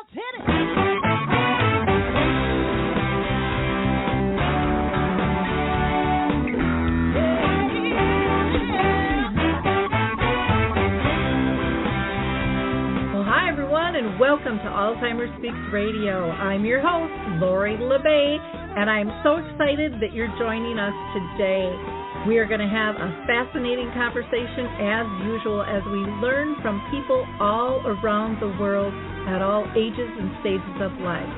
Let's hit it. And welcome to Alzheimer Speaks Radio. I'm your host, Lori La Bey, and I'm so excited that you're joining us today. We are going to have a fascinating conversation as usual as we learn from people all around the world at all ages and stages of life.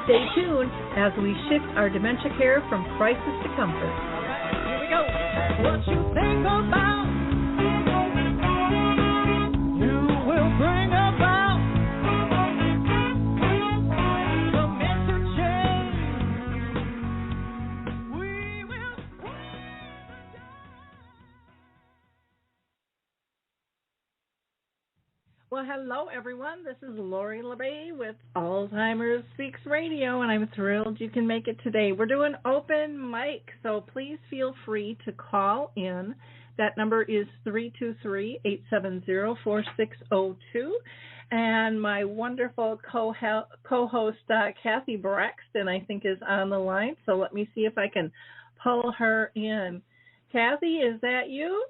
Stay tuned as we shift our dementia care from crisis to comfort. All right, here we go. What you think about, you will bring about. Well, hello, everyone. This is Lori La Bey with Alzheimer Speaks Radio, and I'm thrilled you can make it today. We're doing open mic, so please feel free to call in. That number is 323-870-4602. And my wonderful co-host, Cathy Braxton, I think, is on the line. So let me see if I can pull her in. Cathy, is that you?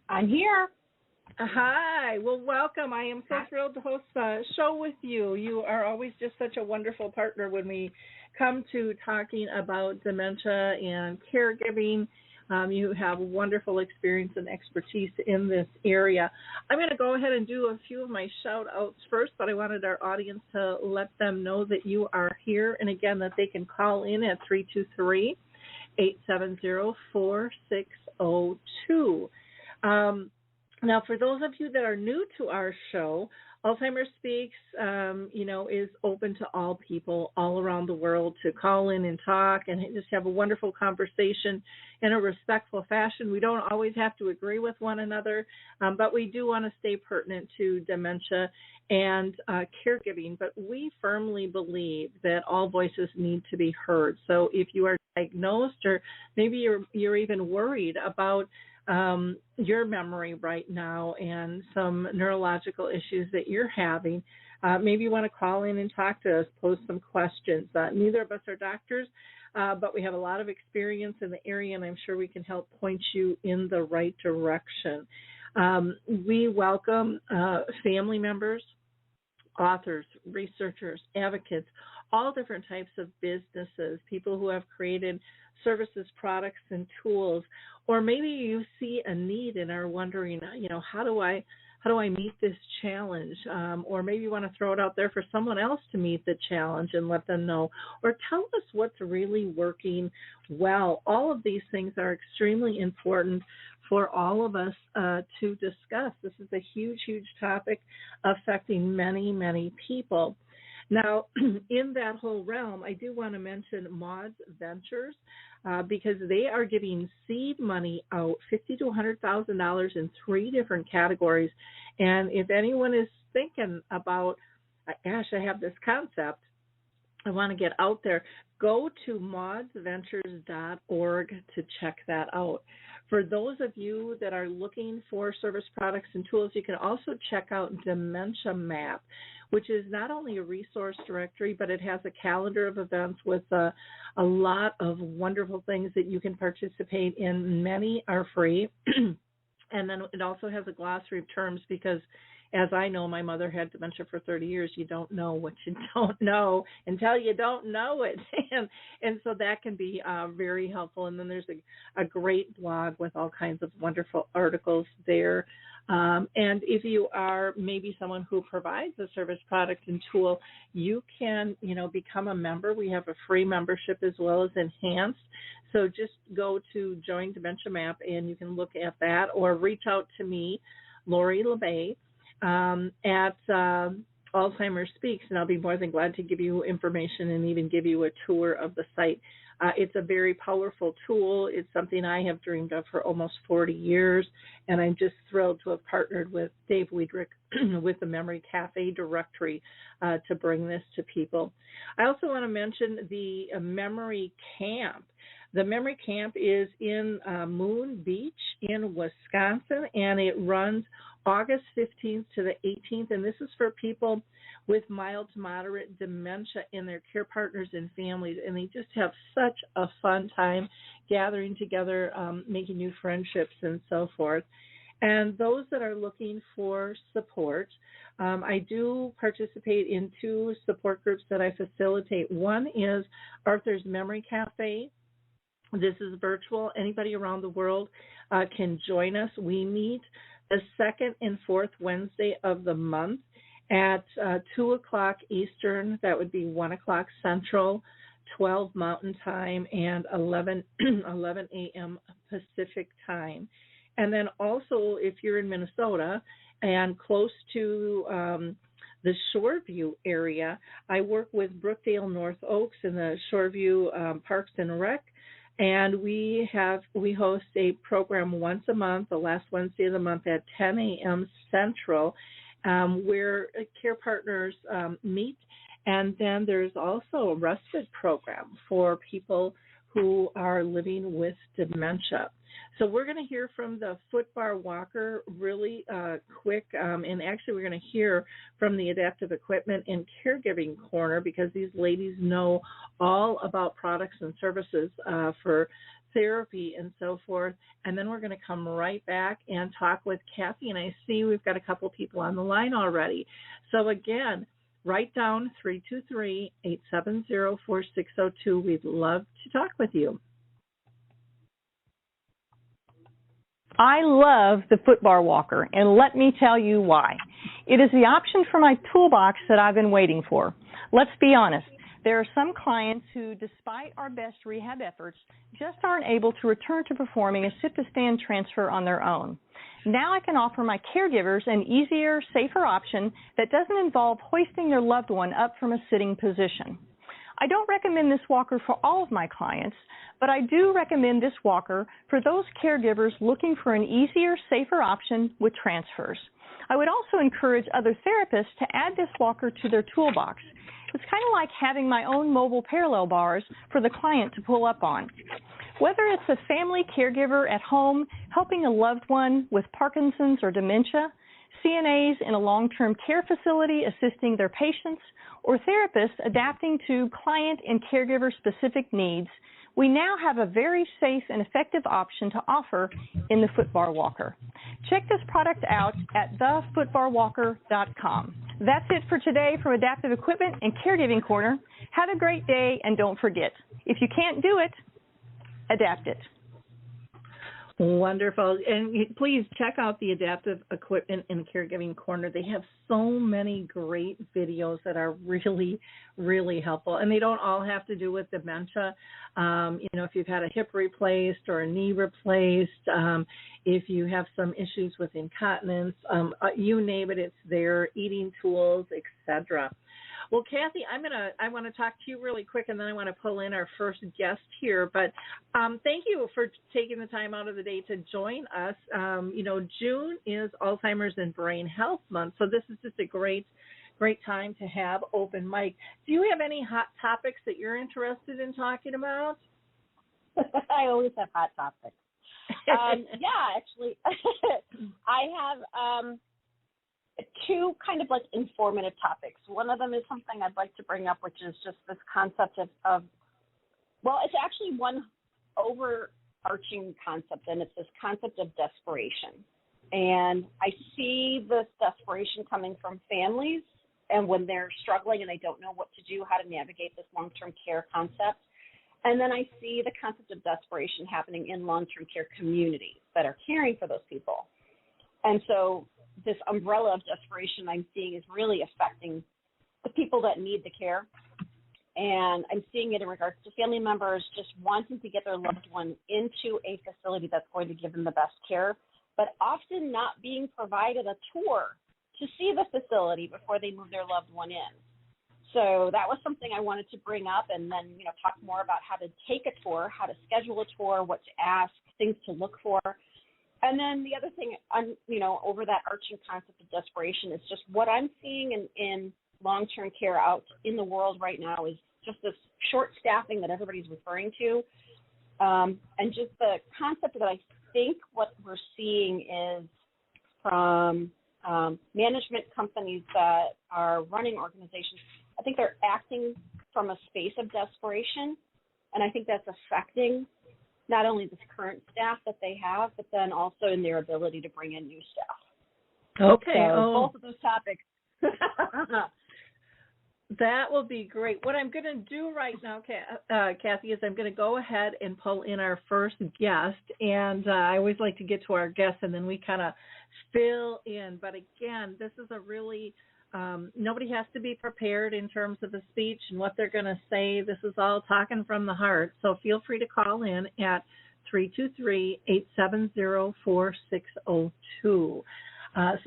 I'm here. Hi. Well, welcome. I am so thrilled to host a show with you. You are always just such a wonderful partner when we come to talking about dementia and caregiving. You have wonderful experience and expertise in this area. I'm going to go ahead and do a few of my shout-outs first, but I wanted our audience to let them know that you are here, and again, that they can call in at 323-870-4602. Now, for those of you that are new to our show, Alzheimer Speaks, is open to all people all around the world to call in and talk and just have a wonderful conversation in a respectful fashion. We don't always have to agree with one another, but we do want to stay pertinent to dementia and caregiving. But we firmly believe that all voices need to be heard. So if you are diagnosed or maybe you're even worried about your memory right now and some neurological issues that you're having, maybe you want to call in and talk to us, pose some questions. Neither of us are doctors, but we have a lot of experience in the area, and I'm sure we can help point you in the right direction. We welcome family members, authors, researchers, advocates, all different types of businesses, people who have created services, products, and tools, or maybe you see a need and are wondering, how do I meet this challenge? Or maybe you want to throw it out there for someone else to meet the challenge and let them know, or tell us what's really working well. All of these things are extremely important for all of us to discuss. This is a huge, huge topic affecting many, many people. Now, in that whole realm, I do want to mention Maud's Ventures because they are giving seed money out, $50,000 to $100,000 in 3 different categories. And if anyone is thinking about, gosh, I have this concept, I want to get out there, go to maudsventures.org to check that out. For those of you that are looking for service products and tools, you can also check out Dementia Map, which is not only a resource directory, but it has a calendar of events with a lot of wonderful things that you can participate in. Many are free. And then it also has a glossary of terms because, as I know, my mother had dementia for 30 years. You don't know what you don't know until you don't know it. And so that can be very helpful. And then there's a great blog with all kinds of wonderful articles there. And if you are maybe someone who provides a service product and tool, you can, become a member. We have a free membership as well as enhanced. So just go to Join Dementia Map and you can look at that, or reach out to me, Lori La Bey, at Alzheimer Speaks, and I'll be more than glad to give you information and even give you a tour of the site. It's a very powerful tool. It's something I have dreamed of for almost 40 years, and I'm just thrilled to have partnered with Dave Wiedrich with the Memory Cafe directory to bring this to people. I also want to mention the Memory Camp. The Memory Camp is in Moon Beach in Wisconsin, and it runs August 15th to the 18th, and this is for people with mild to moderate dementia and their care partners and families, and they just have such a fun time gathering together, making new friendships and so forth. And those that are looking for support, I do participate in 2 support groups that I facilitate. One is Arthur's Memory Cafe. This is virtual. Anybody around the world can join us. We meet the 2nd and 4th Wednesday of the month at 2 o'clock Eastern. That would be 1 o'clock Central, 12 Mountain Time, and 11 a.m. Pacific Time. And then also, if you're in Minnesota and close to the Shoreview area, I work with Brookdale North Oaks in the Shoreview Parks and Rec, and we host a program once a month, the last Wednesday of the month at 10 a.m. Central, where care partners meet. And then there's also a respite program for people who are living with dementia. So we're going to hear from the footbar walker really quick, and actually we're going to hear from the adaptive equipment and caregiving corner, because these ladies know all about products and services for therapy and so forth. And then we're going to come right back and talk with Cathy, and I see we've got a couple people on the line already. So again, write down 323-870-4602. We'd love to talk with you. I love the footbar walker, and let me tell you why. It is the option for my toolbox that I've been waiting for. Let's be honest. There are some clients who, despite our best rehab efforts, just aren't able to return to performing a sit-to-stand transfer on their own. Now I can offer my caregivers an easier, safer option that doesn't involve hoisting their loved one up from a sitting position. I don't recommend this walker for all of my clients, but I do recommend this walker for those caregivers looking for an easier, safer option with transfers. I would also encourage other therapists to add this walker to their toolbox. It's kind of like having my own mobile parallel bars for the client to pull up on. Whether it's a family caregiver at home helping a loved one with Parkinson's or dementia, CNAs in a long-term care facility assisting their patients, or therapists adapting to client and caregiver-specific needs, we now have a very safe and effective option to offer in the footbar walker. Check this product out at thefootbarwalker.com. That's it for today from Adaptive Equipment and Caregiving Corner. Have a great day, and don't forget, if you can't do it, adapt it. Wonderful. And please check out the Adaptive Equipment and Caregiving Corner. They have so many great videos that are really, really helpful. And they don't all have to do with dementia. If you've had a hip replaced or a knee replaced, if you have some issues with incontinence, you name it, it's there, eating tools, etc. Well, Cathy, I want to talk to you really quick, and then I want to pull in our first guest here. But thank you for taking the time out of the day to join us. June is Alzheimer's and Brain Health Month, so this is just a great time to have open mic. Do you have any hot topics that you're interested in talking about? I always have hot topics. Actually, I have two kind of like informative topics. One of them is something I'd like to bring up, which is just this concept of it's actually one overarching concept, and it's this concept of desperation. And I see this desperation coming from families, and when they're struggling and they don't know what to do, how to navigate this long-term care concept. And then I see the concept of desperation happening in long-term care communities that are caring for those people. And so this umbrella of desperation I'm seeing is really affecting the people that need the care. And I'm seeing it in regards to family members just wanting to get their loved one into a facility that's going to give them the best care, but often not being provided a tour to see the facility before they move their loved one in. So that was something I wanted to bring up, and then, talk more about how to take a tour, how to schedule a tour, what to ask, things to look for. And then the other thing, over that arching concept of desperation is just what I'm seeing in long-term care out in the world right now is just this short staffing that everybody's referring to. And just the concept that I think what we're seeing is from management companies that are running organizations, I think they're acting from a space of desperation, and I think that's affecting not only the current staff that they have, but then also in their ability to bring in new staff. Okay. So both of those topics. That will be great. What I'm going to do right now, Cathy, is I'm going to go ahead and pull in our first guest. And I always like to get to our guests, and then we kind of fill in. But again, this is a really, nobody has to be prepared in terms of the speech and what they're going to say. This is all talking from the heart. So feel free to call in at 323-870-4602. So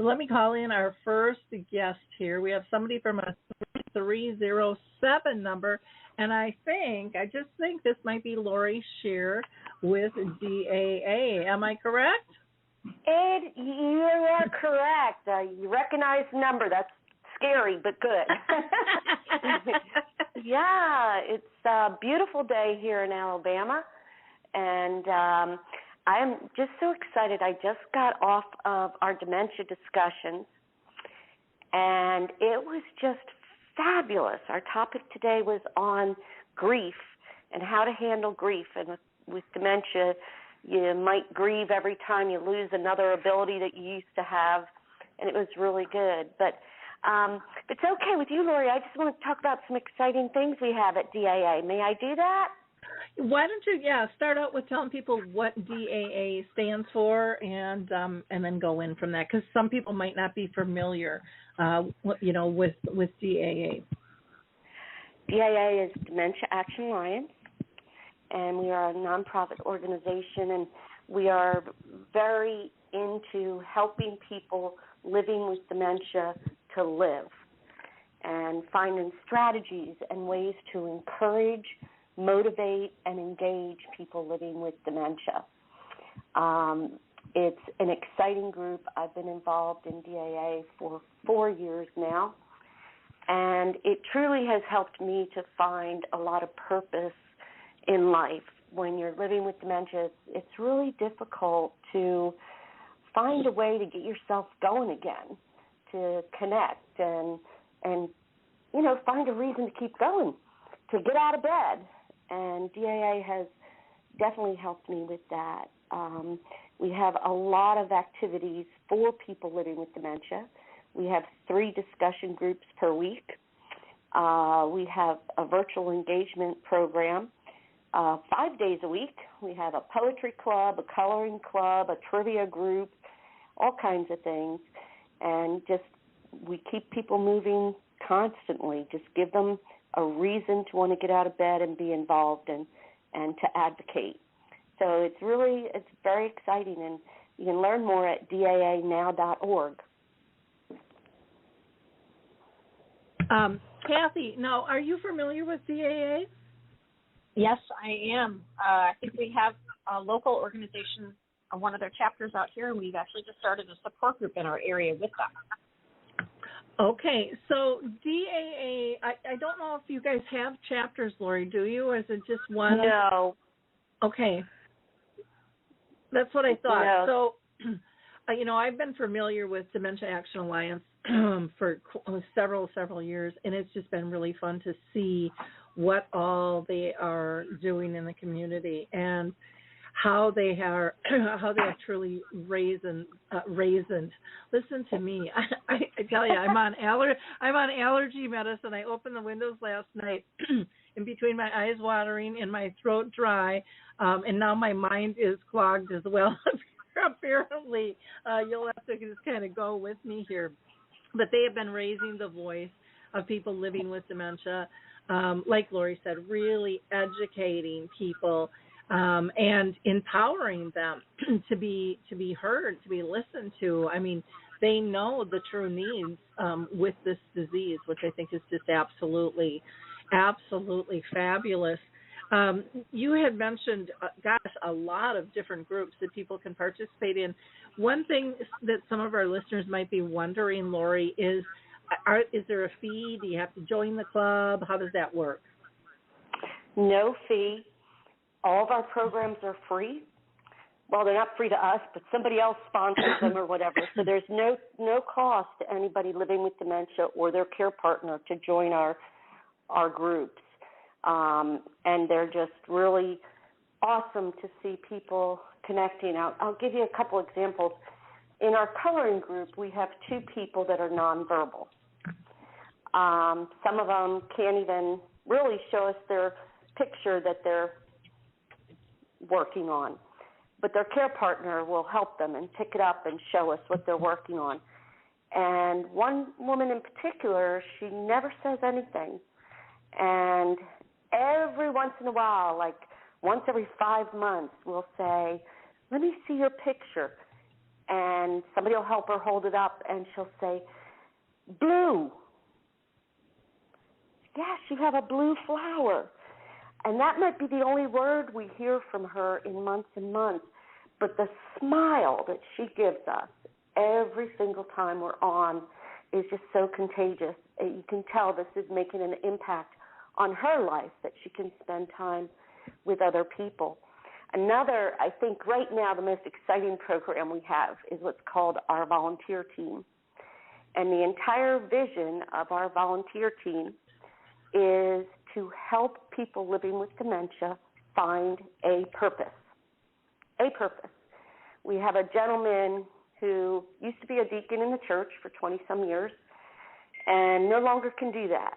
let me call in our first guest here. We have somebody from a 307 number, and I just think this might be Lori Shear with DAA. Am I correct? Ed, you are correct. You recognize the number. That's scary, but good. Yeah, it's a beautiful day here in Alabama, and I'm just so excited. I just got off of our dementia discussions, and it was just fabulous. Our topic today was on grief and how to handle grief. And with dementia, you might grieve every time you lose another ability that you used to have, and it was really good. But if it's okay with you, Lori, I just want to talk about some exciting things we have at DAA. May I do that? Why don't you, start out with telling people what DAA stands for, and then go in from that, because some people might not be familiar, with DAA. DAA is Dementia Action Alliance, and we are a nonprofit organization, and we are very into helping people living with dementia to live, and finding strategies and ways to encourage, motivate, and engage people living with dementia. It's an exciting group. I've been involved in DAA for 4 years now, and it truly has helped me to find a lot of purpose in life. When you're living with dementia, it's really difficult to find a way to get yourself going again, to connect and find a reason to keep going, to get out of bed. And DAA has definitely helped me with that. We have a lot of activities for people living with dementia. We have 3 discussion groups per week. We have a virtual engagement program 5 days a week. We have a poetry club, a coloring club, a trivia group, all kinds of things. And we keep people moving constantly. Just give them a reason to want to get out of bed and be involved and to advocate. So it's very exciting, and you can learn more at daanow.org. Cathy, now, are you familiar with DAA? Yes, I am. I think we have a local organization, one of their chapters out here, and we've actually just started a support group in our area with them. Okay, so DAA, I don't know if you guys have chapters, Lori, do you, or is it just one? No. Okay. That's what I thought. No. So, I've been familiar with Dementia Action Alliance for several years, and it's just been really fun to see what all they are doing in the community and how they are truly raised. Listen to me. I tell you, I'm on allergy medicine. I opened the windows last night, in between my eyes watering and my throat dry, and now my mind is clogged as well. Apparently, you'll have to just kind of go with me here. But they have been raising the voice of people living with dementia, like Lori said, really educating people. And empowering them to be heard, to be listened to. I mean, they know the true needs with this disease, which I think is just absolutely fabulous. You had mentioned, a lot of different groups that people can participate in. One thing that some of our listeners might be wondering, Lori, is there a fee? Do you have to join the club? How does that work? No fee. All of our programs are free. well, they're not free to us, but somebody else sponsors them or whatever. So there's no cost to anybody living with dementia or their care partner to join our groups. And they're just really awesome to see people connecting. I'll give you a couple examples. In our coloring group, we have 2 people that are nonverbal. Some of them can't even really show us their picture that they're working on, but their care partner will help them and pick it up and show us what they're working on. And one woman in particular, she never says anything. And every once in a while, like once every 5 months, we'll say, let me see your picture. And somebody will help her hold it up, and she'll say, blue. Yes, you have a blue flower. And that might be the only word we hear from her in months and months. But the smile that she gives us every single time we're on is just so contagious. You can tell this is making an impact on her life, that she can spend time with other people. Another, I think right now the most exciting program we have is what's called our volunteer team. And the entire vision of our volunteer team is to help people living with dementia find a purpose. A purpose. We have a gentleman who used to be a deacon in the church for 20-some years and no longer can do that.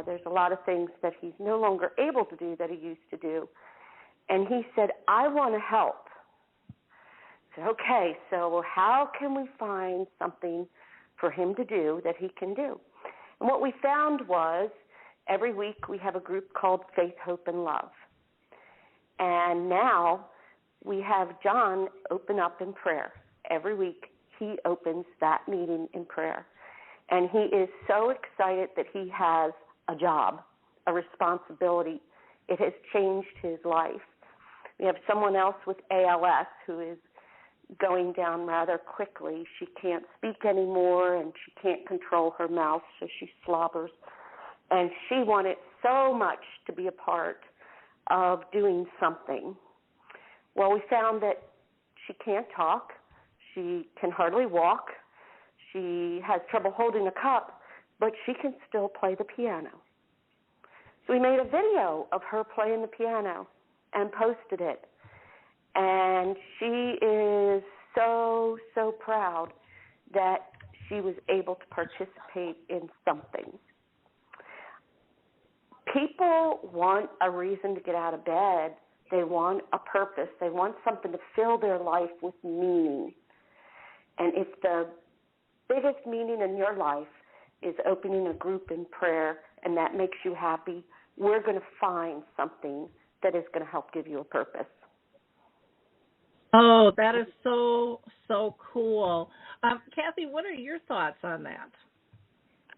There's a lot of things that he's no longer able to do that he used to do. And he said, I want to help. I said, okay, so how can we find something for him to do that he can do? And what we found was every week we have a group called Faith, Hope, and Love. And now we have John open up in prayer. Every week he opens that meeting in prayer. And he is so excited that he has a job, a responsibility. It has changed his life. We have someone else with ALS who is going down rather quickly. She can't speak anymore, and she can't control her mouth, so she slobbers. And she wanted so much to be a part of doing something. Well, we found that she can't talk. She can hardly walk. She has trouble holding a cup, but she can still play the piano. So we made a video of her playing the piano and posted it. And she is so, so proud that she was able to participate in something. People want a reason to get out of bed. They want a purpose. They want something to fill their life with meaning. And if the biggest meaning in your life is opening a group in prayer and that makes you happy, we're going to find something that is going to help give you a purpose. Oh, that is so, so cool. Cathy, what are your thoughts on that?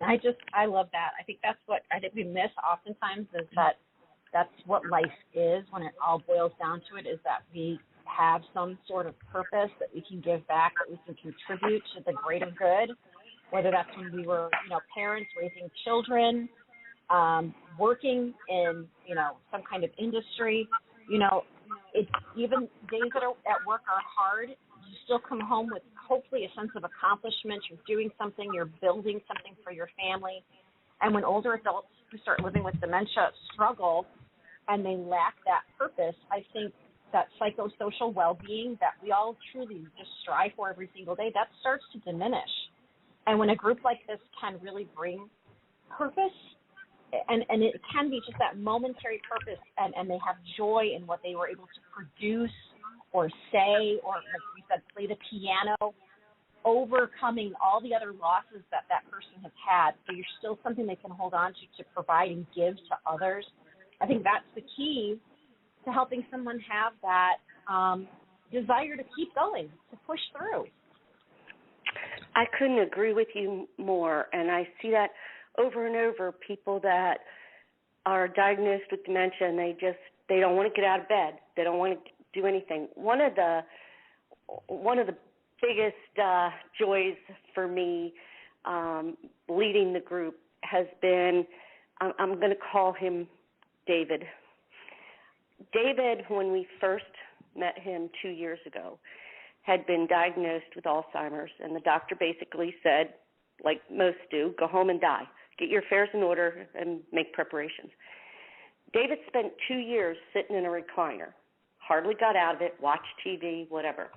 I love that. I think that's what I think we miss oftentimes is that's what life is when it all boils down to it, is that we have some sort of purpose that we can give back, that we can contribute to the greater good, whether that's when we were, parents raising children, working in, some kind of industry. It's even days that are at work are hard. You still come home with hopefully a sense of accomplishment. You're doing something. You're building something for your family. And when older adults who start living with dementia struggle and they lack that purpose, I think that psychosocial well-being that we all truly just strive for every single day, that starts to diminish. And when a group like this can really bring purpose, and it can be just that momentary purpose, and they have joy in what they were able to produce or say, or like we said, play the piano, overcoming all the other losses that person has had. So you're still something they can hold on to provide and give to others. I think that's the key to helping someone have that desire to keep going, to push through. I couldn't agree with you more, and I see that over and over, people that are diagnosed with dementia and they don't want to get out of bed. They don't want to do anything. One of the biggest joys for me leading the group has been, I'm going to call him David. David, when we first met him 2 years ago, had been diagnosed with Alzheimer's, and the doctor basically said, like most do, go home and die. Get your affairs in order and make preparations. David spent 2 years sitting in a recliner, hardly got out of it, watched TV, whatever.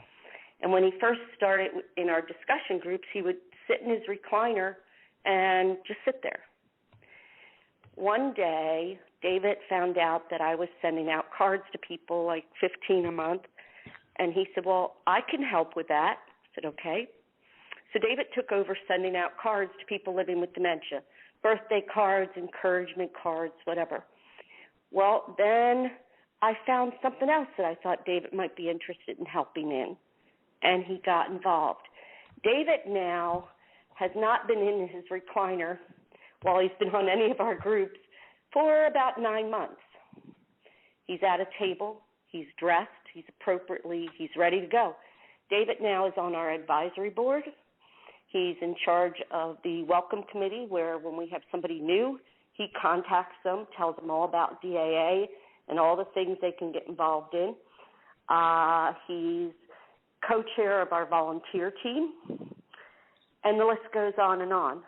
And when he first started in our discussion groups, he would sit in his recliner and just sit there. One day, David found out that I was sending out cards to people, like 15 a month, and he said, well, I can help with that. I said, okay. So David took over sending out cards to people living with dementia, birthday cards, encouragement cards, whatever. Well, then I found something else that I thought David might be interested in helping in, and he got involved. David now has not been in his recliner while he's been on any of our groups for about 9 months. He's at a table, he's dressed, he's ready to go. David now is on our advisory board. He's in charge of the welcome committee, where when we have somebody new, he contacts them, tells them all about DAA and all the things they can get involved in. He's co-chair of our volunteer team, and the list goes on and on.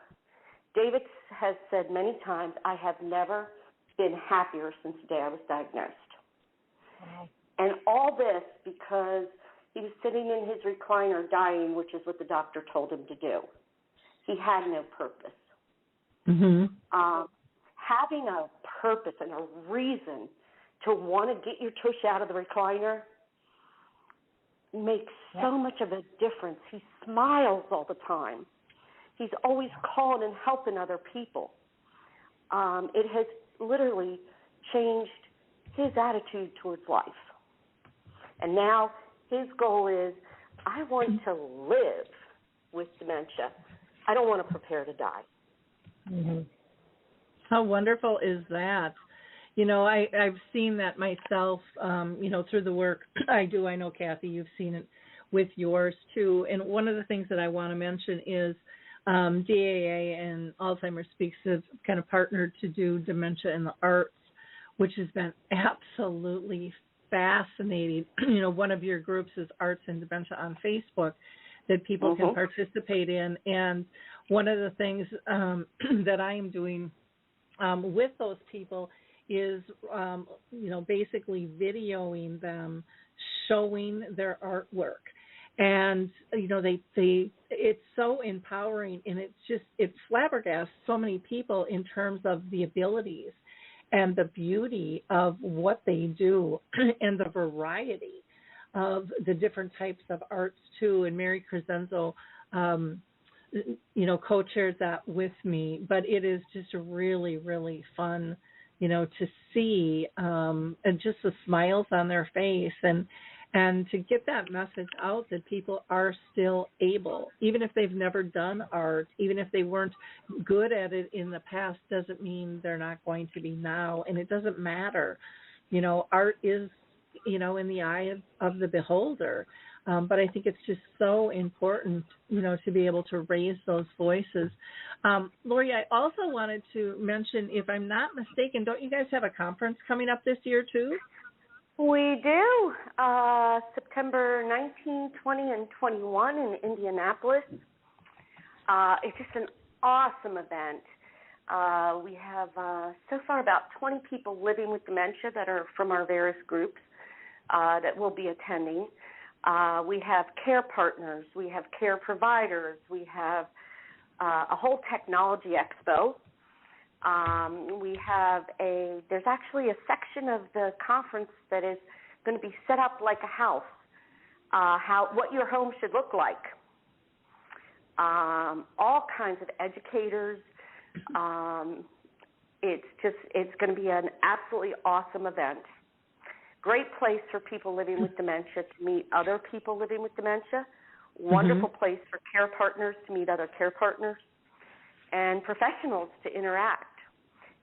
David has said many times, I have never been happier since the day I was diagnosed. Wow. And all this because he was sitting in his recliner dying, which is what the doctor told him to do. He had no purpose. Mm-hmm. Having a purpose and a reason to want to get your tush out of the recliner makes so much of a difference. He smiles all the time. He's always calling and helping other people. It has literally changed his attitude towards life. And now his goal is, I want to live with dementia. I don't want to prepare to die. Mm-hmm. How wonderful is that? You know, I've seen that myself, through the work I do. I know, Cathy, you've seen it with yours too. And one of the things that I want to mention is DAA and Alzheimer Speaks have kind of partnered to do Dementia in the Arts, which has been absolutely fascinating. You know, one of your groups is Arts and Dementia on Facebook that people can participate in. And one of the things that I am doing with those people is, basically videoing them, showing their artwork. And, it's so empowering, and it flabbergasts so many people in terms of the abilities and the beauty of what they do and the variety of the different types of arts too. And Mary Crescenzo, co-chairs that with me, but it is just really, really fun, to see, and just the smiles on their face and to get that message out that people are still able, even if they've never done art, even if they weren't good at it in the past, doesn't mean they're not going to be now. And it doesn't matter. Art is, in the eye of the beholder. But I think it's just so important, to be able to raise those voices. Lori, I also wanted to mention, if I'm not mistaken, don't you guys have a conference coming up this year too? We do. September 19, 20, and 21 in Indianapolis. It's just an awesome event. We have so far about 20 people living with dementia that are from our various groups that will be attending. We have care partners. We have care providers. We have a whole technology expo. There's actually a section of the conference that is going to be set up like a house, what your home should look like. All kinds of educators. It's going to be an absolutely awesome event. Great place for people living with dementia to meet other people living with dementia. Wonderful place for care partners to meet other care partners and professionals to interact.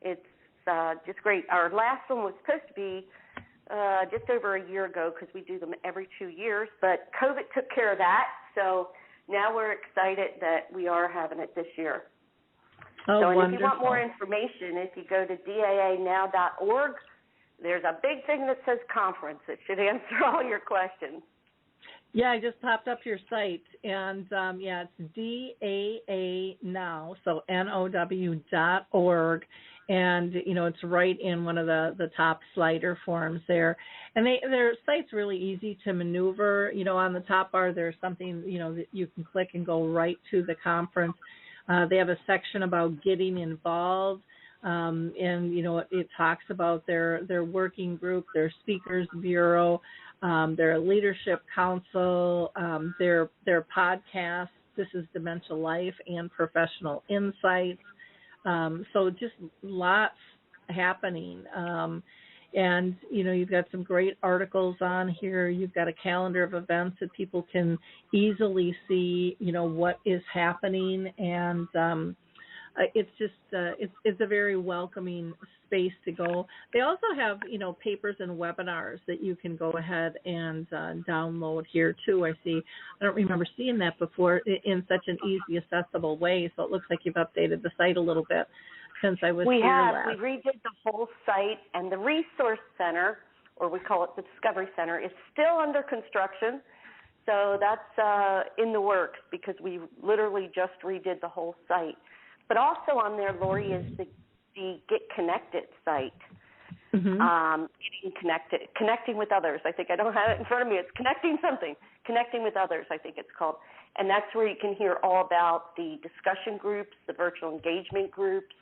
It's just great. Our last one was supposed to be just over a year ago because we do them every 2 years, but COVID took care of that, so now we're excited that we are having it this year. Oh, so, and wonderful. if you want more information, if you go to daanow.org, There's a big thing that says conference. It should answer all your questions. Yeah, I just popped up your site, and it's DAA Now, so NOW.org, and it's right in one of the top slider forms there. And their site's really easy to maneuver. On the top bar there's something that you can click and go right to the conference. They have a section about getting involved. And it talks about their working group, their speakers bureau, their leadership council, their podcast. This is Dementia Life and Professional Insights. So just lots happening. And you've got some great articles on here. You've got a calendar of events that people can easily see, what is happening, and it's just it's a very welcoming space to go. They also have papers and webinars that you can go ahead and download here too. I don't remember seeing that before in such an easy, accessible way. So it looks like you've updated the site a little bit since I was here last. We redid the whole site, and the resource center, or we call it the Discovery Center, is still under construction. So that's in the works because we literally just redid the whole site. But also on there, Lori, is the Get Connected site. Mm-hmm. Connecting with others. I think I don't have it in front of me. It's connecting with others, I think it's called. And that's where you can hear all about the discussion groups, the virtual engagement groups,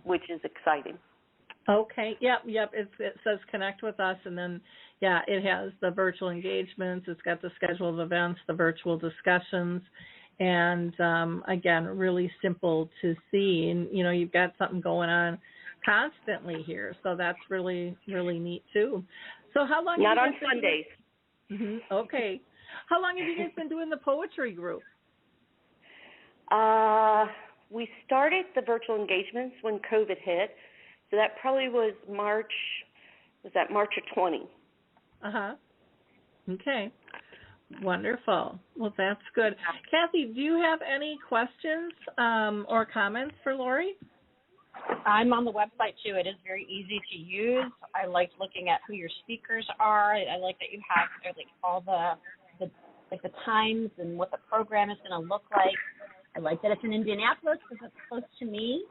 which is exciting. Okay. Yep. It says connect with us, and then it has the virtual engagements. It's got the schedule of events, the virtual discussions. And, again, really simple to see. And, you've got something going on constantly here. So that's really, really neat, too. So how long Not have on Sundays. Mm-hmm. Okay. How long have you guys been doing the poetry group? We started the virtual engagements when COVID hit. So that probably was March of 20? Uh-huh. Okay. Wonderful. Well, that's good. Cathy, do you have any questions or comments for Lori? I'm on the website, too. It is very easy to use. I like looking at who your speakers are. I like that you have all the times and what the program is going to look like. I like that it's in Indianapolis because it's close to me.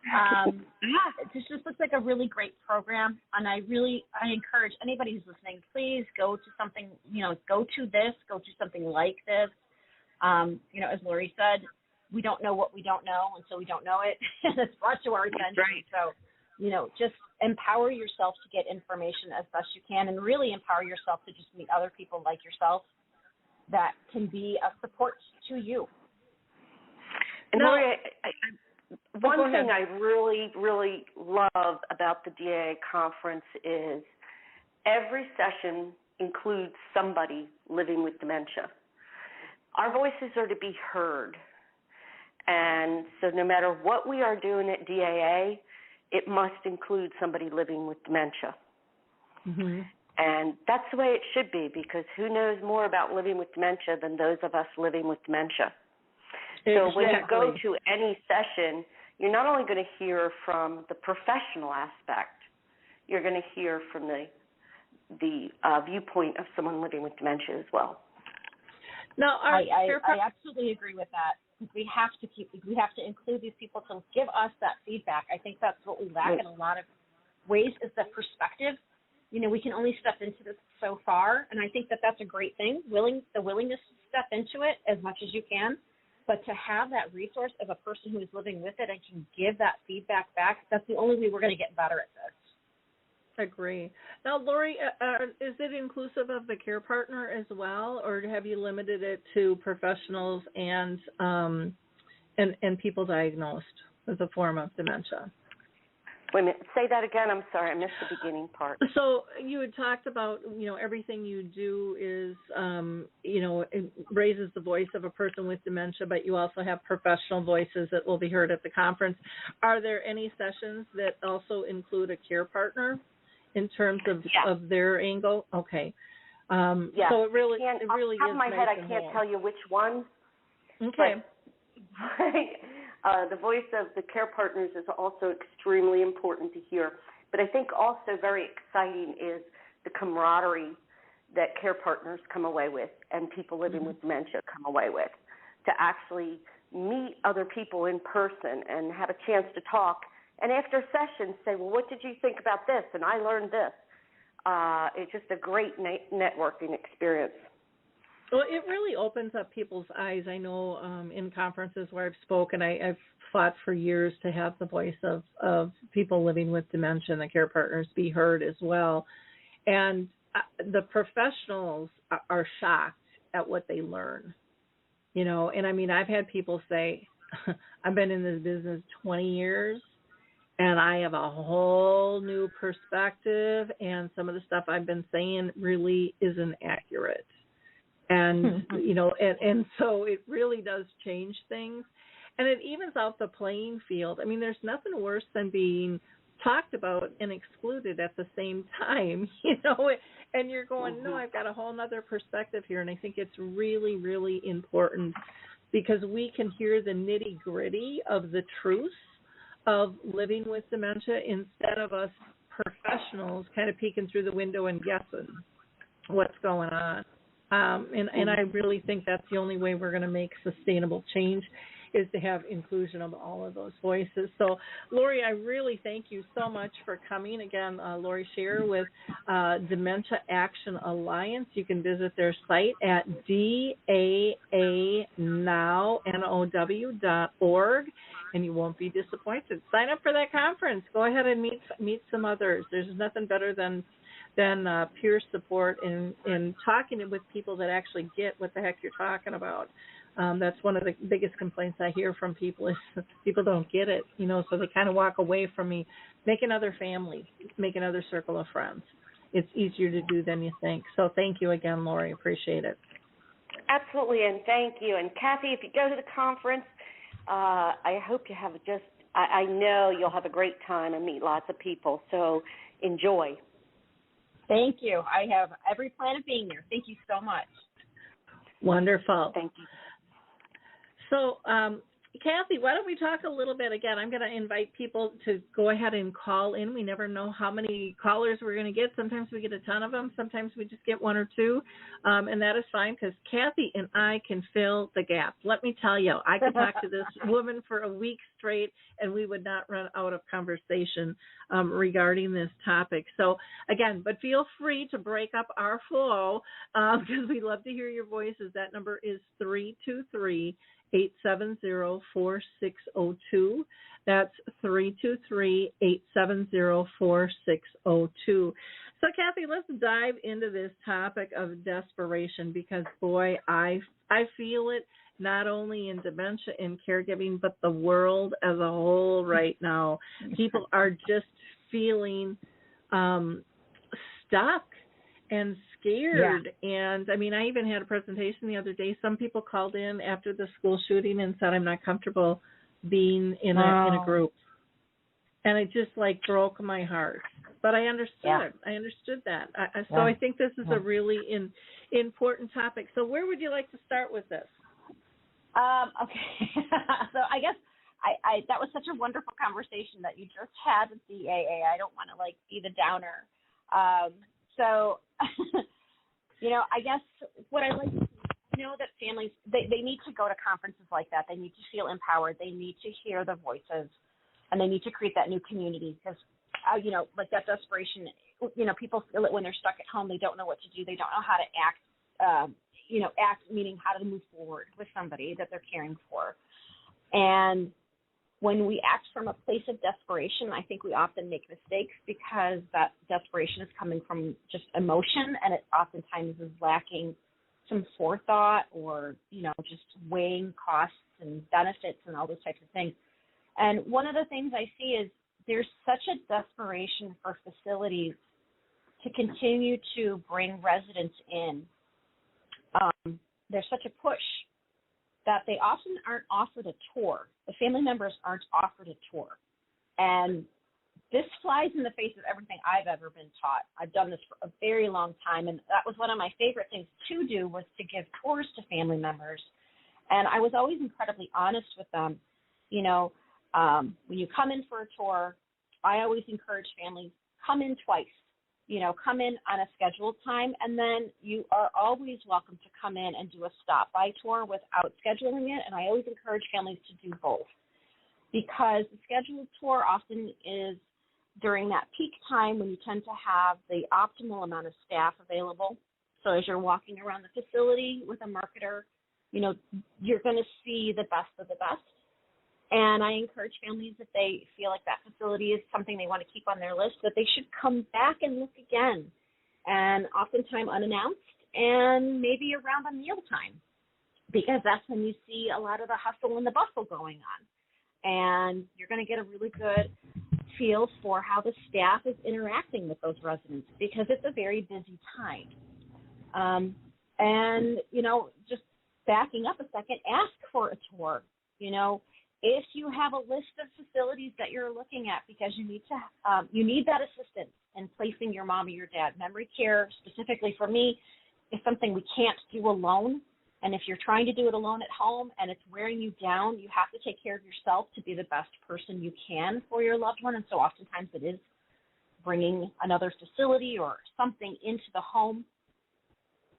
It just looks like a really great program, and I encourage anybody who's listening, please go to something, go to something like this. As Lori said, we don't know what we don't know until we don't know it, and it's brought to our attention. Right. So, just empower yourself to get information as best you can, and really empower yourself to just meet other people like yourself that can be a support to you. And Lori, one thing I really, really love about the DAA conference is every session includes somebody living with dementia. Our voices are to be heard. And so no matter what we are doing at DAA, it must include somebody living with dementia. Mm-hmm. And that's the way it should be, because who knows more about living with dementia than those of us living with dementia? Exactly. So when you go to any session, you're not only going to hear from the professional aspect, you're going to hear from the viewpoint of someone living with dementia as well. No, I absolutely agree with that. We have to include these people to give us that feedback. I think that's what we lack in a lot of ways, is the perspective. We can only step into this so far, and I think that that's a great thing. The willingness to step into it as much as you can. But to have that resource of a person who is living with it and can give that feedback back, that's the only way we're going to get better at this. Agree. Now, Lori, is it inclusive of the care partner as well, or have you limited it to professionals and people diagnosed with a form of dementia? Wait a minute. Say that again. I'm sorry. I missed the beginning part. So you had talked about, everything you do is, it raises the voice of a person with dementia, but you also have professional voices that will be heard at the conference. Are there any sessions that also include a care partner in terms of their angle? Okay. So it really off the top is of my head, I nice can't tell you which one. Okay. The voice of the care partners is also extremely important to hear. But I think also very exciting is the camaraderie that care partners come away with and people living with dementia come away with, to actually meet other people in person and have a chance to talk. And after sessions say, well, what did you think about this? And I learned this. It's just a great networking experience. Well, it really opens up people's eyes. I know in conferences where I've spoken, I've fought for years to have the voice of people living with dementia and the care partners be heard as well. And the professionals are shocked at what they learn, you know. And I mean, I've had people say, I've been in this business 20 years and I have a whole new perspective, and some of the stuff I've been saying really isn't accurate. And, you know, and so it really does change things. And it evens out the playing field. I mean, there's nothing worse than being talked about and excluded at the same time, you know, and you're going, no, I've got a whole other perspective here. And I think it's really, really important because we can hear the nitty gritty of the truth of living with dementia instead of us professionals kind of peeking through the window and guessing what's going on. And I really think that's the only way we're going to make sustainable change is to have inclusion of all of those voices. So, Lori, I really thank you so much for coming. Again, Lori Scherer with Dementia Action Alliance. You can visit their site at daanow.org, and you won't be disappointed. Sign up for that conference. Go ahead and meet some others. There's nothing better than peer support in talking with people that actually get what the heck you're talking about. That's one of the biggest complaints I hear from people is people don't get it, you know, so they kind of walk away from me. Make another family, make another circle of friends. It's easier to do than you think. So thank you again, Lori. Appreciate it. Absolutely, and thank you. And Cathy, if you go to the conference, I hope you have I know you'll have a great time and meet lots of people. So enjoy. Thank you. I have every plan of being there. Thank you so much. Wonderful. Thank you. So, Cathy, why don't we talk a little bit? Again, I'm going to invite people to go ahead and call in. We never know how many callers we're going to get. Sometimes we get a ton of them. Sometimes we just get one or two, and that is fine because Cathy and I can fill the gap. Let me tell you, I could talk to this woman for a week straight, and we would not run out of conversation regarding this topic. So, again, but feel free to break up our flow because we love to hear your voices. That number is 323-870-4602. That's 323-870-4602. So, Cathy, let's dive into this topic of desperation because, boy, I feel it not only in dementia and caregiving, but the world as a whole right now. People are just feeling stuck and scared. Yeah. And, I mean, I even had a presentation the other day. Some people called in after the school shooting and said, I'm not comfortable being in a group. And it just, like, broke my heart. But I understood. Yeah. I understood that. So I think this is a really important topic. So where would you like to start with this? Okay. So I guess I that was such a wonderful conversation that you just had with the AA. I don't want to, like, be the downer. So, you know, I guess what I like to know that families, they need to go to conferences like that. They need to feel empowered. They need to hear the voices, and they need to create that new community because, you know, like that desperation, you know, people feel it when they're stuck at home. They don't know what to do. They don't know how to act, act meaning how to move forward with somebody that they're caring for. And when we act from a place of desperation, I think we often make mistakes because that desperation is coming from just emotion, and it oftentimes is lacking some forethought or, you know, just weighing costs and benefits and all those types of things. And one of the things I see is there's such a desperation for facilities to continue to bring residents in. There's such a push that they often aren't offered a tour. The family members aren't offered a tour. And this flies in the face of everything I've ever been taught. I've done this for a very long time, and that was one of my favorite things to do was to give tours to family members. And I was always incredibly honest with them. When you come in for a tour, I always encourage families, come in twice. Come in on a scheduled time, and then you are always welcome to come in and do a stop-by tour without scheduling it. And I always encourage families to do both, because the scheduled tour often is during that peak time when you tend to have the optimal amount of staff available. So as you're walking around the facility with a marketer, you're going to see the best of the best. And I encourage families, if they feel like that facility is something they want to keep on their list, that they should come back and look again, and oftentimes unannounced, and maybe around a mealtime, because that's when you see a lot of the hustle and the bustle going on. And you're going to get a really good feel for how the staff is interacting with those residents, because it's a very busy time. Just backing up a second, ask for a tour. If you have a list of facilities that you're looking at, because you need that assistance in placing your mom or your dad. Memory care, specifically for me, is something we can't do alone. And if you're trying to do it alone at home and it's wearing you down, you have to take care of yourself to be the best person you can for your loved one. And so oftentimes it is bringing another facility or something into the home.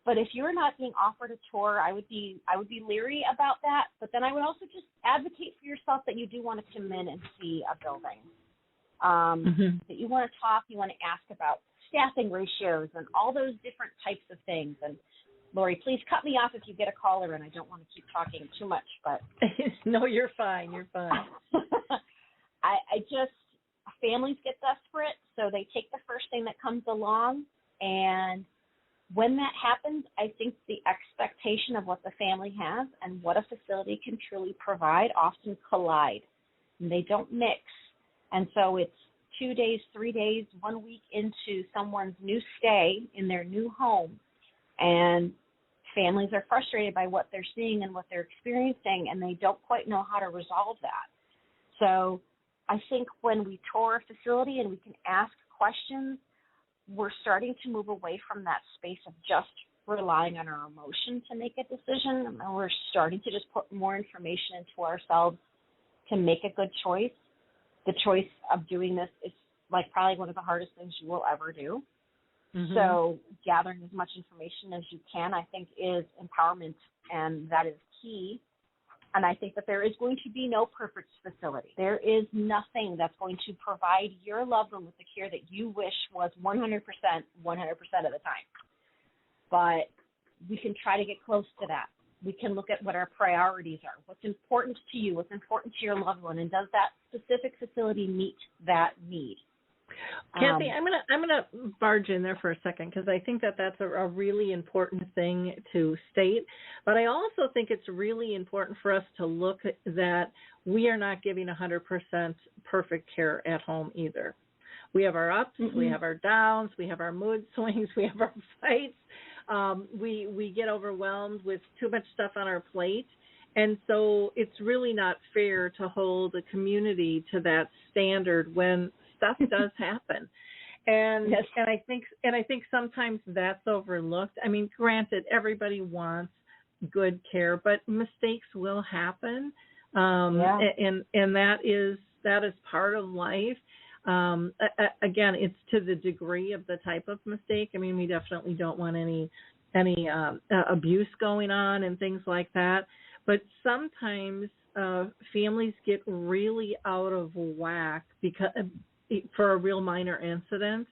But if you're not being offered a tour, I would be leery about that. But then I would also just advocate for yourself that you do want to come in and see a building, that you want to talk, you want to ask about staffing ratios and all those different types of things. And Lori, please cut me off if you get a caller in. I don't want to keep talking too much, but no, you're fine. You're fine. Families get desperate, so they take the first thing that comes along. And when that happens, I think the expectation of what the family has and what a facility can truly provide often collide, and they don't mix. And so it's 2 days, 3 days, 1 week into someone's new stay in their new home, and families are frustrated by what they're seeing and what they're experiencing, and they don't quite know how to resolve that. So I think when we tour a facility and we can ask questions, we're starting to move away from that space of just relying on our emotion to make a decision, and we're starting to just put more information into ourselves to make a good choice. The choice of doing this is probably one of the hardest things you will ever do. Mm-hmm. So gathering as much information as you can, I think, is empowerment, and that is key. And I think that there is going to be no perfect facility. There is nothing that's going to provide your loved one with the care that you wish was 100% of the time. But we can try to get close to that. We can look at what our priorities are, what's important to you, what's important to your loved one, and does that specific facility meet that need? Cathy, I'm gonna barge in there for a second, because I think that that's a really important thing to state. But I also think it's really important for us to look at that we are not giving 100% perfect care at home either. We have our ups, we have our downs, we have our mood swings, we have our fights. We get overwhelmed with too much stuff on our plate. And so it's really not fair to hold a community to that standard when stuff does happen. And yes. and I think sometimes that's overlooked. I mean, granted, everybody wants good care, but mistakes will happen. And that is part of life. Again, it's to the degree of the type of mistake. I mean, we definitely don't want any abuse going on and things like that. But sometimes families get really out of whack for a real minor incident.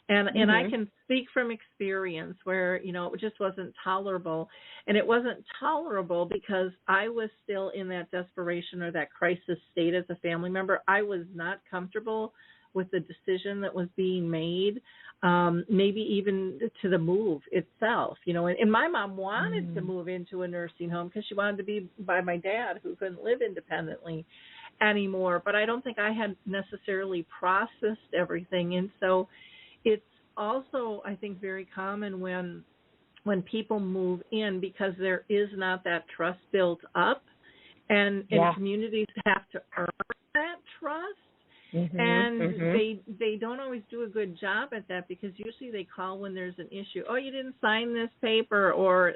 And I can speak from experience where, it just wasn't tolerable. And it wasn't tolerable because I was still in that desperation or that crisis state as a family member. I was not comfortable with the decision that was being made, maybe even to the move itself. And my mom wanted to move into a nursing home because she wanted to be by my dad, who couldn't live independently anymore. But I don't think I had necessarily processed everything. And so it's also, I think, very common when people move in, because there is not that trust built up, and communities have to earn that trust. And they don't always do a good job at that, because usually they call when there's an issue. Oh, you didn't sign this paper, or,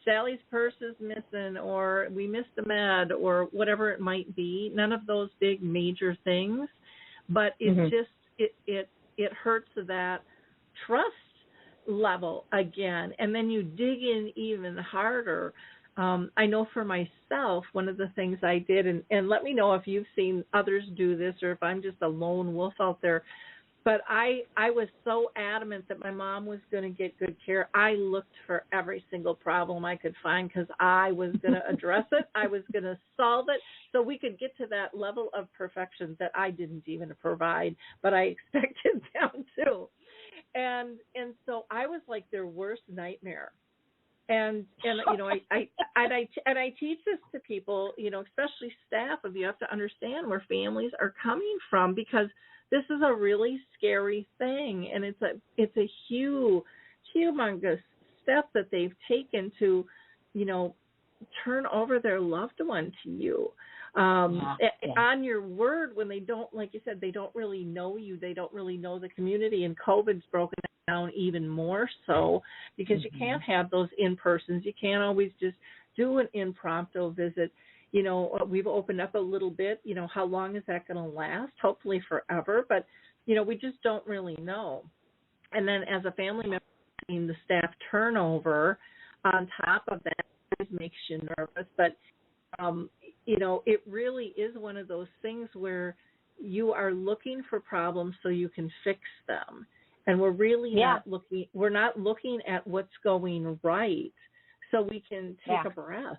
Sally's purse is missing, or we missed the med, or whatever it might be. None of those big major things, but it just it hurts that trust level again, and then you dig in even harder. I know for myself, one of the things I did, and let me know if you've seen others do this, or if I'm just a lone wolf out there, but I was so adamant that my mom was going to get good care. I looked for every single problem I could find, because I was going to address it. I was going to solve it, so we could get to that level of perfection that I didn't even provide, but I expected them to. And so I was like their worst nightmare. And I teach this to people, especially staff, of you have to understand where families are coming from, because this is a really scary thing, and it's a humongous step that they've taken to, turn over their loved one to you. On your word, when they don't, like you said, they don't really know you, they don't really know the community, and COVID's broken down even more so, because you can't have those in-persons. You can't always just do an impromptu visit. We've opened up a little bit. How long is that going to last? Hopefully forever, but, we just don't really know. And then as a family member, the staff turnover on top of that makes you nervous, but it really is one of those things where you are looking for problems so you can fix them. And we're really not looking at what's going right, so we can take a breath.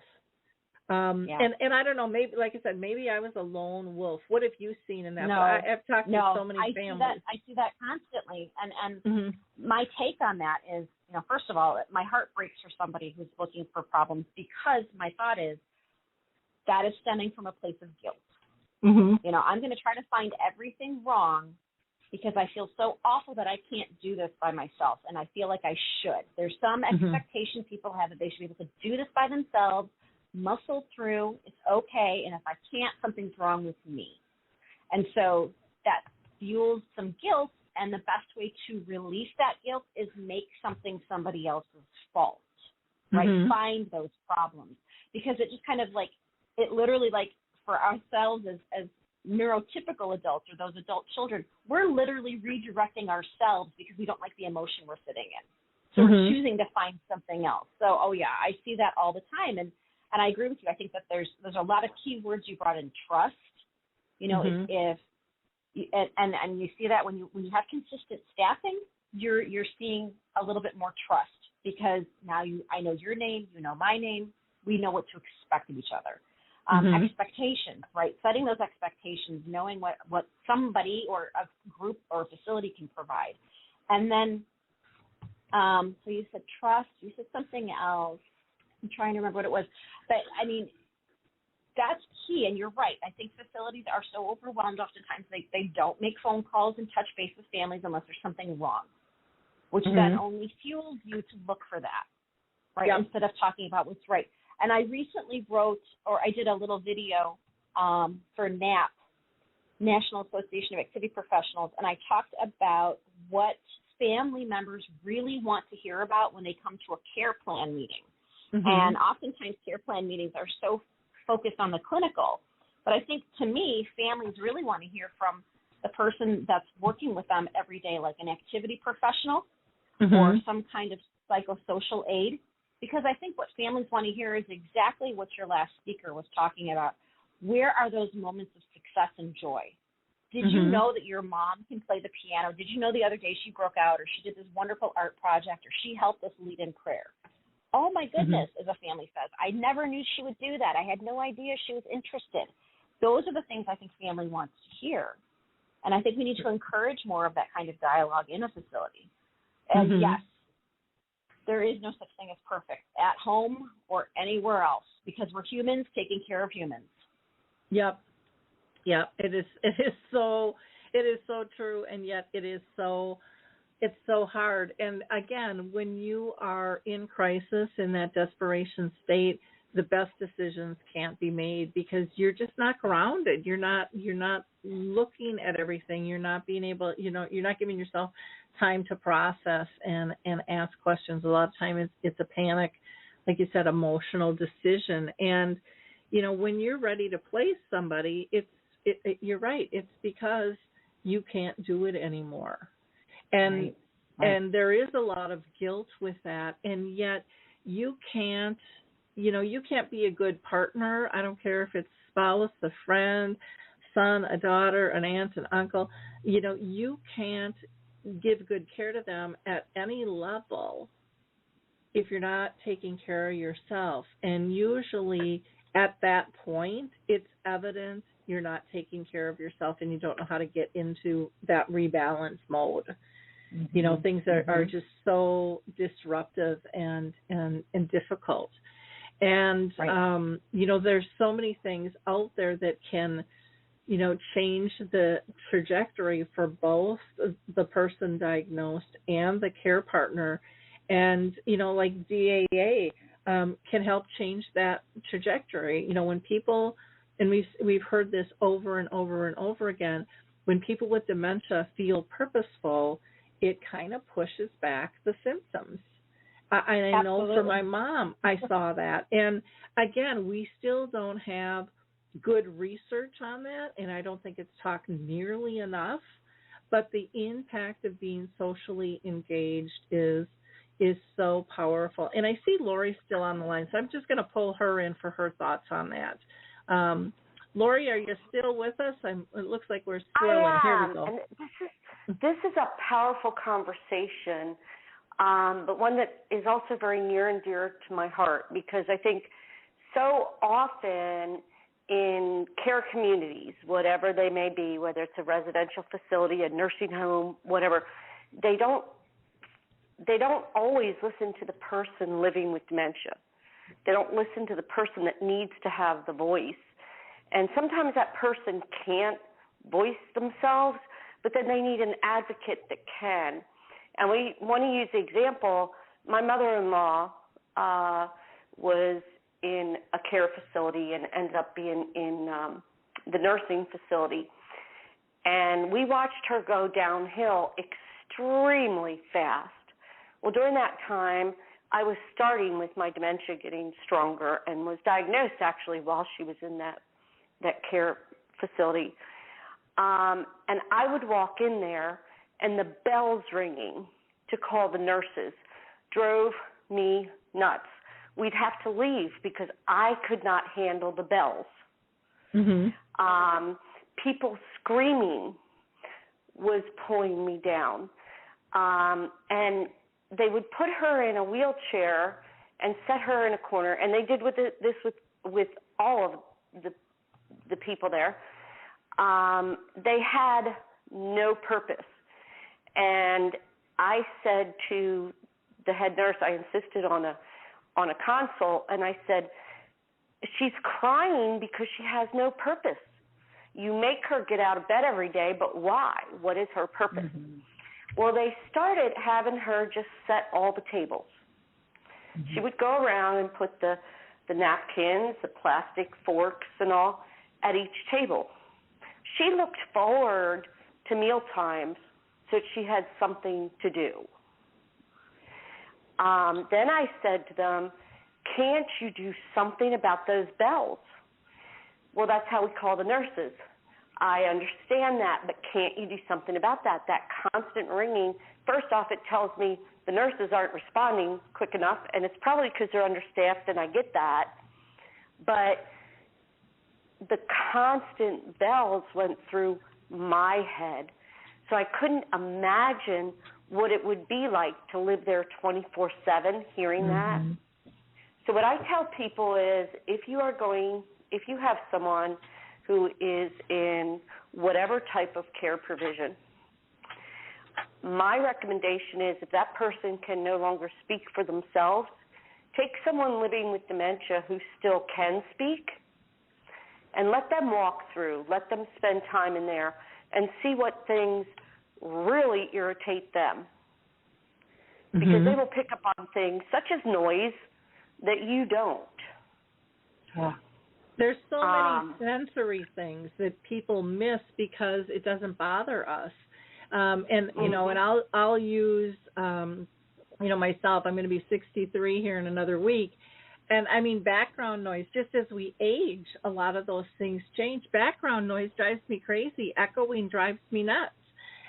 And I don't know, maybe, like I said, maybe I was a lone wolf. What have you seen in that? No, I've talked to so many families. I see that constantly. And my take on that is, first of all, my heart breaks for somebody who's looking for problems, because my thought is that is stemming from a place of guilt. I'm going to try to find everything wrong because I feel so awful that I can't do this by myself, and I feel like I should. There's some expectation people have that they should be able to do this by themselves, muscle through, it's okay, and if I can't, something's wrong with me. And so that fuels some guilt, and the best way to release that guilt is make something somebody else's fault, right? Find those problems, because it just kind of it literally, for ourselves as neurotypical adults, or those adult children, we're literally redirecting ourselves because we don't like the emotion we're sitting in. So we're choosing to find something else. So, I see that all the time. And I agree with you. I think that there's a lot of key words you brought in. Trust, if and you see that when you have consistent staffing, you're seeing a little bit more trust, because now I know your name, you know my name, we know what to expect of each other. Expectations, right? Setting those expectations, knowing what somebody or a group or a facility can provide. And then, so you said trust, you said something else. I'm trying to remember what it was. But, that's key, and you're right. I think facilities are so overwhelmed oftentimes they don't make phone calls and touch base with families unless there's something wrong, which then only fuels you to look for that, right, instead of talking about what's right. And I recently I did a little video for NAP, National Association of Activity Professionals, and I talked about what family members really want to hear about when they come to a care plan meeting. And oftentimes care plan meetings are so focused on the clinical, but I think, to me, families really want to hear from the person that's working with them every day, like an activity professional or some kind of psychosocial aid. Because I think what families want to hear is exactly what your last speaker was talking about. Where are those moments of success and joy? Did you know that your mom can play the piano? Did you know the other day she broke out, or she did this wonderful art project, or she helped us lead in prayer? Oh, my goodness, as a family says. I never knew she would do that. I had no idea she was interested. Those are the things I think family wants to hear. And I think we need to encourage more of that kind of dialogue in a facility. And yes, there is no such thing as perfect at home or anywhere else, because we're humans taking care of humans. Yep. It is so true, and yet it's so hard. And again, when you are in crisis, in that desperation state, the best decisions can't be made because you're just not grounded. You're not looking at everything. You're not being able, you're not giving yourself time to process and ask questions. A lot of times it's a panic, like you said, emotional decision. And, when you're ready to place somebody, you're right. It's because you can't do it anymore. And and there is a lot of guilt with that. And yet you can't be a good partner. I don't care if it's spouse, a friend, son, a daughter, an aunt, an uncle. You can't give good care to them at any level if you're not taking care of yourself. And usually at that point, it's evident you're not taking care of yourself and you don't know how to get into that rebalance mode. Mm-hmm. Things are just so disruptive and difficult. And, there's so many things out there that can, change the trajectory for both the person diagnosed and the care partner. And, like DAA can help change that trajectory. When people, and we've heard this over and over and over again, when people with dementia feel purposeful, it kind of pushes back the symptoms. I know for my mom, I saw that. And again, we still don't have good research on that, and I don't think it's talked nearly enough. But the impact of being socially engaged is so powerful. And I see Lori still on the line, so I'm just going to pull her in for her thoughts on that. Lori, are you still with us? It looks like we're swirling. Here we go. And this is a powerful conversation. But one that is also very near and dear to my heart, because I think so often in care communities, whatever they may be, whether it's a residential facility, a nursing home, whatever, they don't always listen to the person living with dementia. They don't listen to the person that needs to have the voice. And sometimes that person can't voice themselves, but then they need an advocate that can. And we want to use the example, my mother-in-law was in a care facility and ended up being in the nursing facility. And we watched her go downhill extremely fast. Well, during that time, I was starting with my dementia getting stronger and was diagnosed actually while she was in that care facility. And I would walk in there, and the bells ringing to call the nurses drove me nuts. We'd have to leave because I could not handle the bells. Mm-hmm. People screaming was pulling me down. And they would put her in a wheelchair and set her in a corner, and they did this with all of the people there. They had no purpose. And I said to the head nurse, I insisted on a consult, and I said, she's crying because she has no purpose. You make her get out of bed every day, but why? What is her purpose? Mm-hmm. Well, they started having her just set all the tables. Mm-hmm. She would go around and put the napkins, the plastic forks and all at each table. She looked forward to meal times so that she had something to do. Then I said to them, can't you do something about those bells? Well, that's how we call the nurses. I understand that, but can't you do something about that? That constant ringing, first off, it tells me the nurses aren't responding quick enough, and it's probably because they're understaffed, and I get that. But the constant bells went through my head. So I couldn't imagine what it would be like to live there 24/7 hearing that. So what I tell people is if you have someone who is in whatever type of care provision, my recommendation is if that person can no longer speak for themselves, take someone living with dementia who still can speak and let them walk through, let them spend time in there and see what things really irritate them. Because they will pick up on things such as noise that you don't. Yeah. There's so many sensory things that people miss because it doesn't bother us. And I'll use myself. I'm going to be 63 here in another week. And I mean, background noise, just as we age, a lot of those things change. Background noise drives me crazy. Echoing drives me nuts.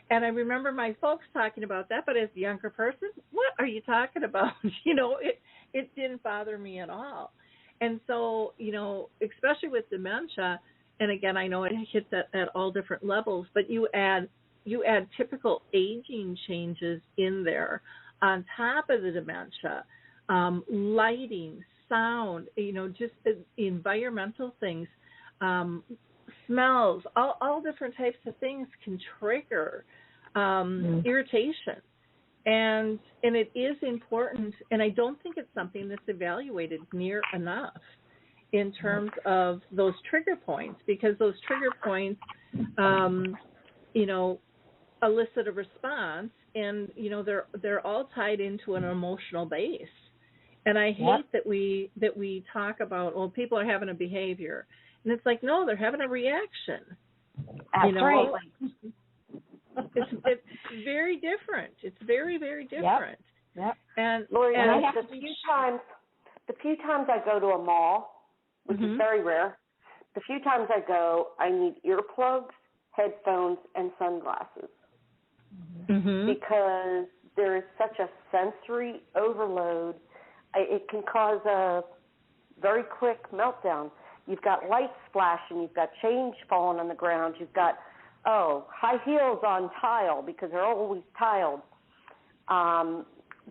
And I remember my folks talking about that, but as a younger person, what are you talking about? It didn't bother me at all. And so, especially with dementia, and again, I know it hits at all different levels, but you add typical aging changes in there on top of the dementia, lighting, sound, just environmental things, smells, all different types of things can trigger irritation. And it is important, and I don't think it's something that's evaluated near enough in terms of those trigger points, because those trigger points, elicit a response, and they're all tied into an emotional base. And I hate that we talk about, well, people are having a behavior, and it's like, no, they're having a reaction. That's right. It's very different. It's very, very different. Yep. And Lori, and the few times I go to a mall, which is very rare, the few times I go, I need earplugs, headphones, and sunglasses because there is such a sensory overload. It can cause a very quick meltdown. You've got lights flashing. You've got change falling on the ground. You've got high heels on tile because they're always tiled.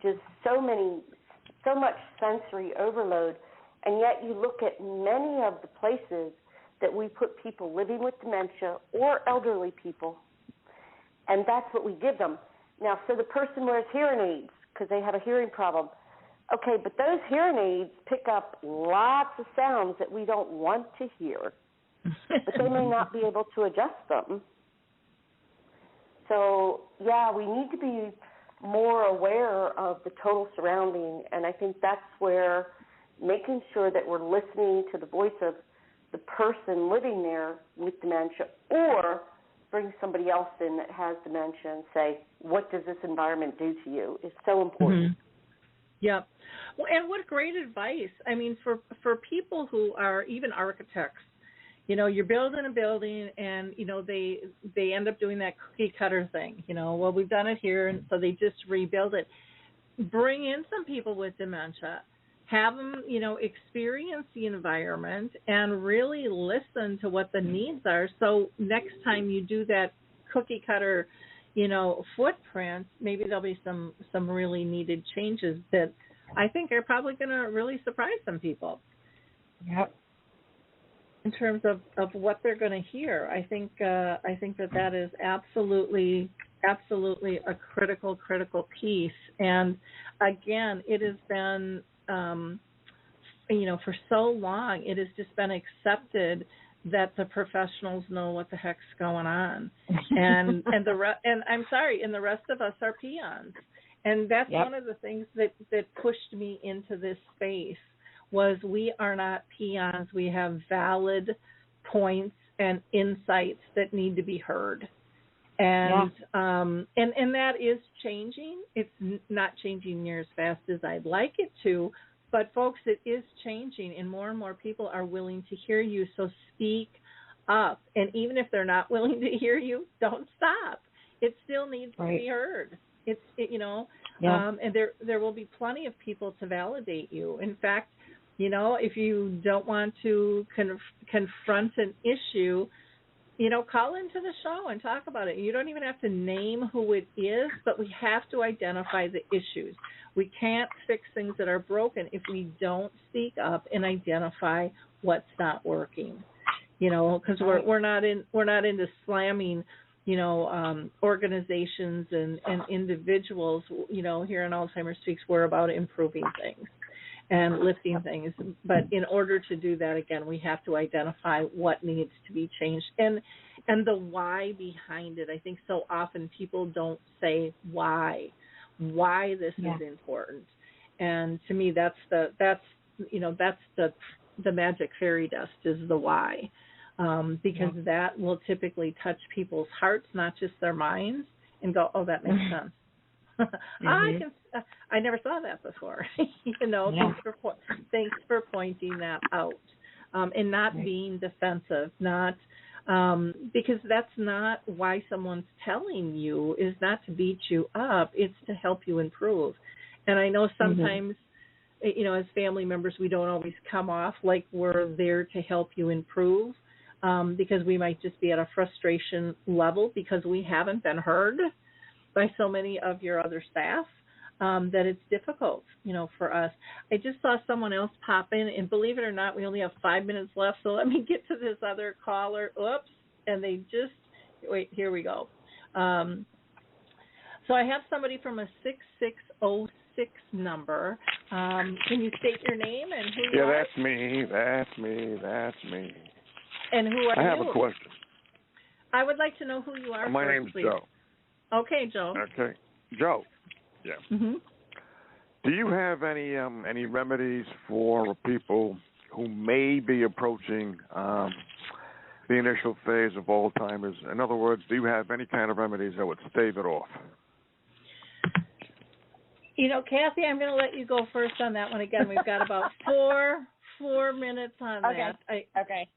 Just so much sensory overload. And yet you look at many of the places that we put people living with dementia or elderly people, and that's what we give them. Now, so the person wears hearing aids because they have a hearing problem. Okay, but those hearing aids pick up lots of sounds that we don't want to hear, but they may not be able to adjust them. So, we need to be more aware of the total surrounding, and I think that's where making sure that we're listening to the voice of the person living there with dementia, or bring somebody else in that has dementia and say, what does this environment do to you, is so important. Yep. Well, and what great advice. I mean, for people who are even architects, you're building a building and, they end up doing that cookie cutter thing. Well, we've done it here, and so they just rebuild it. Bring in some people with dementia. Have them, experience the environment and really listen to what the needs are. So next time you do that cookie cutter, footprint, maybe there'll be some really needed changes that I think are probably going to really surprise some people. Yep. In terms of what they're going to hear, I think that is absolutely a critical piece. And again, it has been, for so long, it has just been accepted that the professionals know what the heck's going on, and the rest of us are peons. And that's one of the things that pushed me into this space was we are not peons. We have valid points and insights that need to be heard. And and that is changing. It's not changing near as fast as I'd like it to, but folks, it is changing, and more people are willing to hear you. So speak up, and even if they're not willing to hear you, don't stop. It still needs to be heard. And there will be plenty of people to validate you. In fact, if you don't want to confront an issue, call into the show and talk about it. You don't even have to name who it is, but we have to identify the issues. We can't fix things that are broken if we don't speak up and identify what's not working. Because we're not into slamming, organizations and individuals. Here in Alzheimer Speaks, we're about improving things and lifting things. But in order to do that, again, we have to identify what needs to be changed and the why behind it. I think so often people don't say why this is important. And to me, that's the the magic fairy dust is the why, because that will typically touch people's hearts, not just their minds, and go, oh, that makes sense. I never saw that before. Thanks for pointing that out, and not being defensive, not because that's not why someone's telling you, is not to beat you up. It's to help you improve. And I know sometimes, as family members, we don't always come off like we're there to help you improve, because we might just be at a frustration level because we haven't been heard by so many of your other staff, that it's difficult, for us. I just saw someone else pop in, and believe it or not, we only have 5 minutes left, so let me get to this other caller. Oops, and wait, here we go. So I have somebody from a 6606 number. Can you state your name and who you are? Yeah, that's me. And who are you? I have a question. I would like to know who you are. My name's please. Joe. Okay, Joe. Okay, Joe. Yeah. Mm-hmm. Do you have any remedies for people who may be approaching the initial phase of Alzheimer's? In other words, do you have any kind of remedies that would stave it off? Kathy, I'm going to let you go first on that one. Again, we've got about four minutes on that. Okay.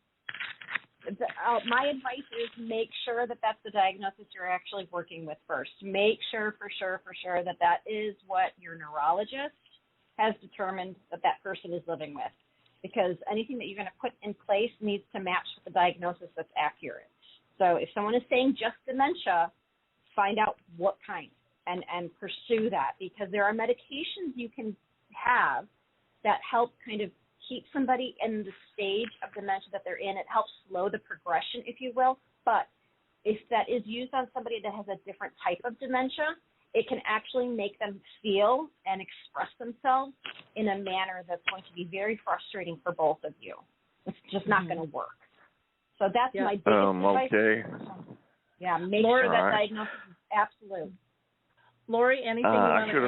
My advice is make sure that that's the diagnosis you're actually working with first. Make sure for sure that is what your neurologist has determined that person is living with, because anything that you're going to put in place needs to match with the diagnosis that's accurate. So if someone is saying just dementia, find out what kind and pursue that, because there are medications you can have that help kind of keep somebody in the stage of dementia that they're in. It helps slow the progression, if you will. But if that is used on somebody that has a different type of dementia, it can actually make them feel and express themselves in a manner that's going to be very frustrating for both of you. It's just not going to work. So that's my biggest advice. Okay. Yeah, make sure that diagnosis is absolute. Lori, anything you want to add? I should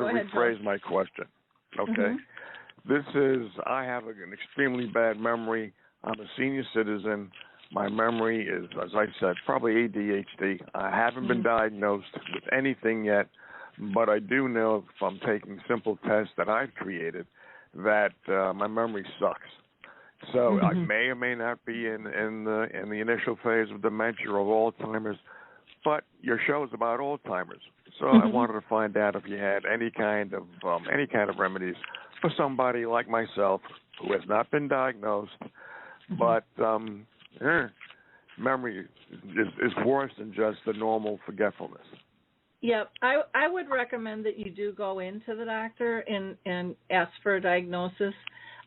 have rephrased my question. Okay. I have an extremely bad memory. I'm a senior citizen. My memory is, as I said, probably ADHD. I haven't been diagnosed with anything yet, but I do know from taking simple tests that I've created that my memory sucks. So I may or may not be in the initial phase of dementia or Alzheimer's, but your show is about Alzheimer's. So I wanted to find out if you had any kind of remedies for somebody like myself who has not been diagnosed, but memory is worse than just the normal forgetfulness. Yeah, I would recommend that you do go into the doctor and ask for a diagnosis.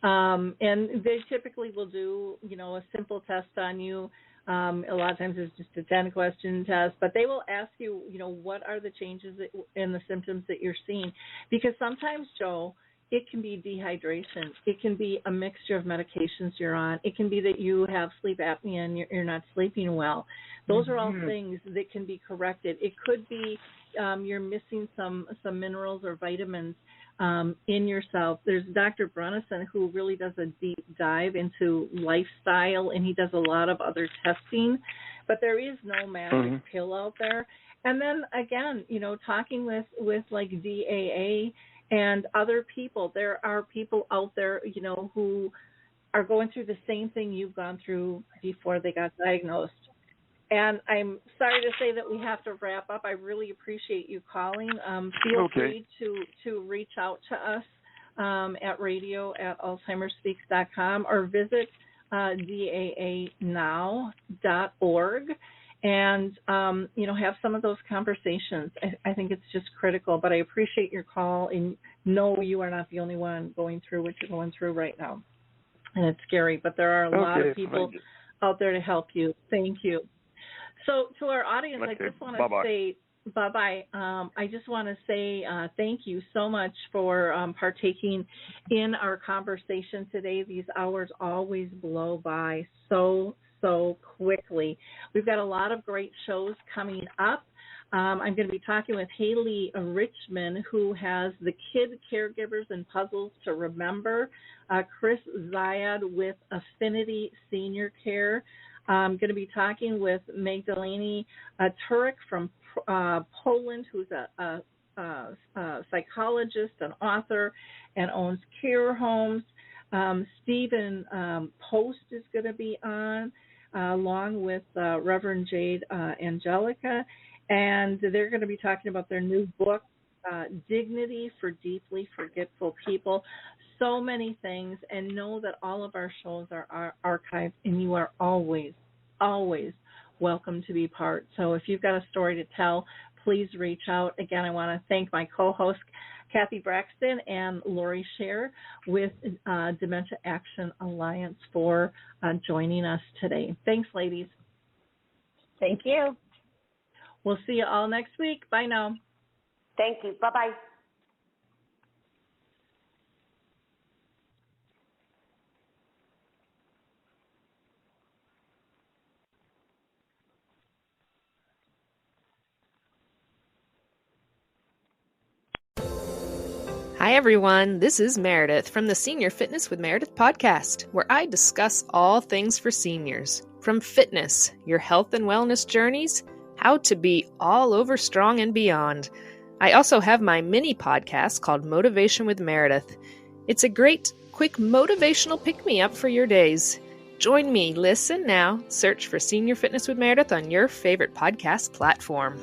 And they typically will do, a simple test on you. A lot of times it's just a 10-question test, but they will ask you, what are the changes in the symptoms that you're seeing? Because sometimes, Joe, it can be dehydration. It can be a mixture of medications you're on. It can be that you have sleep apnea and you're not sleeping well. Those are all things that can be corrected. It could be you're missing some minerals or vitamins in yourself. There's Dr. Brunison who really does a deep dive into lifestyle, and he does a lot of other testing, but there is no magic pill out there. And then again, talking with like DAA and other people, there are people out there, who are going through the same thing you've gone through before they got diagnosed. And I'm sorry to say that we have to wrap up. I really appreciate you calling. Feel free to reach out to us at radio@alzheimerspeaks.com or visit daanow.org and, have some of those conversations. I think it's just critical. But I appreciate your call, and know you are not the only one going through what you're going through right now. And it's scary, but there are a lot of people out there to help you. Thank you. So to our audience, I just want to say bye-bye. I just want to say thank you so much for partaking in our conversation today. These hours always blow by so quickly. We've got a lot of great shows coming up. I'm going to be talking with Haley Richmond, who has the Kid Caregivers and Puzzles to Remember. Chris Zayed with Affinity Senior Care. I'm going to be talking with Magdalena Turek from Poland, who's a psychologist, an author, and owns care homes. Stephen Post is going to be on, along with Reverend Jade Angelica, and they're going to be talking about their new book, Dignity for Deeply Forgetful People. So many things, and know that all of our shows are archived, and you are always, always welcome to be part. So if you've got a story to tell, please reach out. Again, I want to thank my co-host, Cathy Braxton, and Lori Scher with Dementia Action Alliance for joining us today. Thanks, ladies. Thank you. We'll see you all next week. Bye now. Thank you. Bye-bye. Hi, everyone. This is Meredith from the Senior Fitness with Meredith podcast, where I discuss all things for seniors, from fitness, your health and wellness journeys, how to be all over strong and beyond. I also have my mini podcast called Motivation with Meredith. It's a great, quick motivational pick-me-up for your days. Join me, listen now, search for Senior Fitness with Meredith on your favorite podcast platform.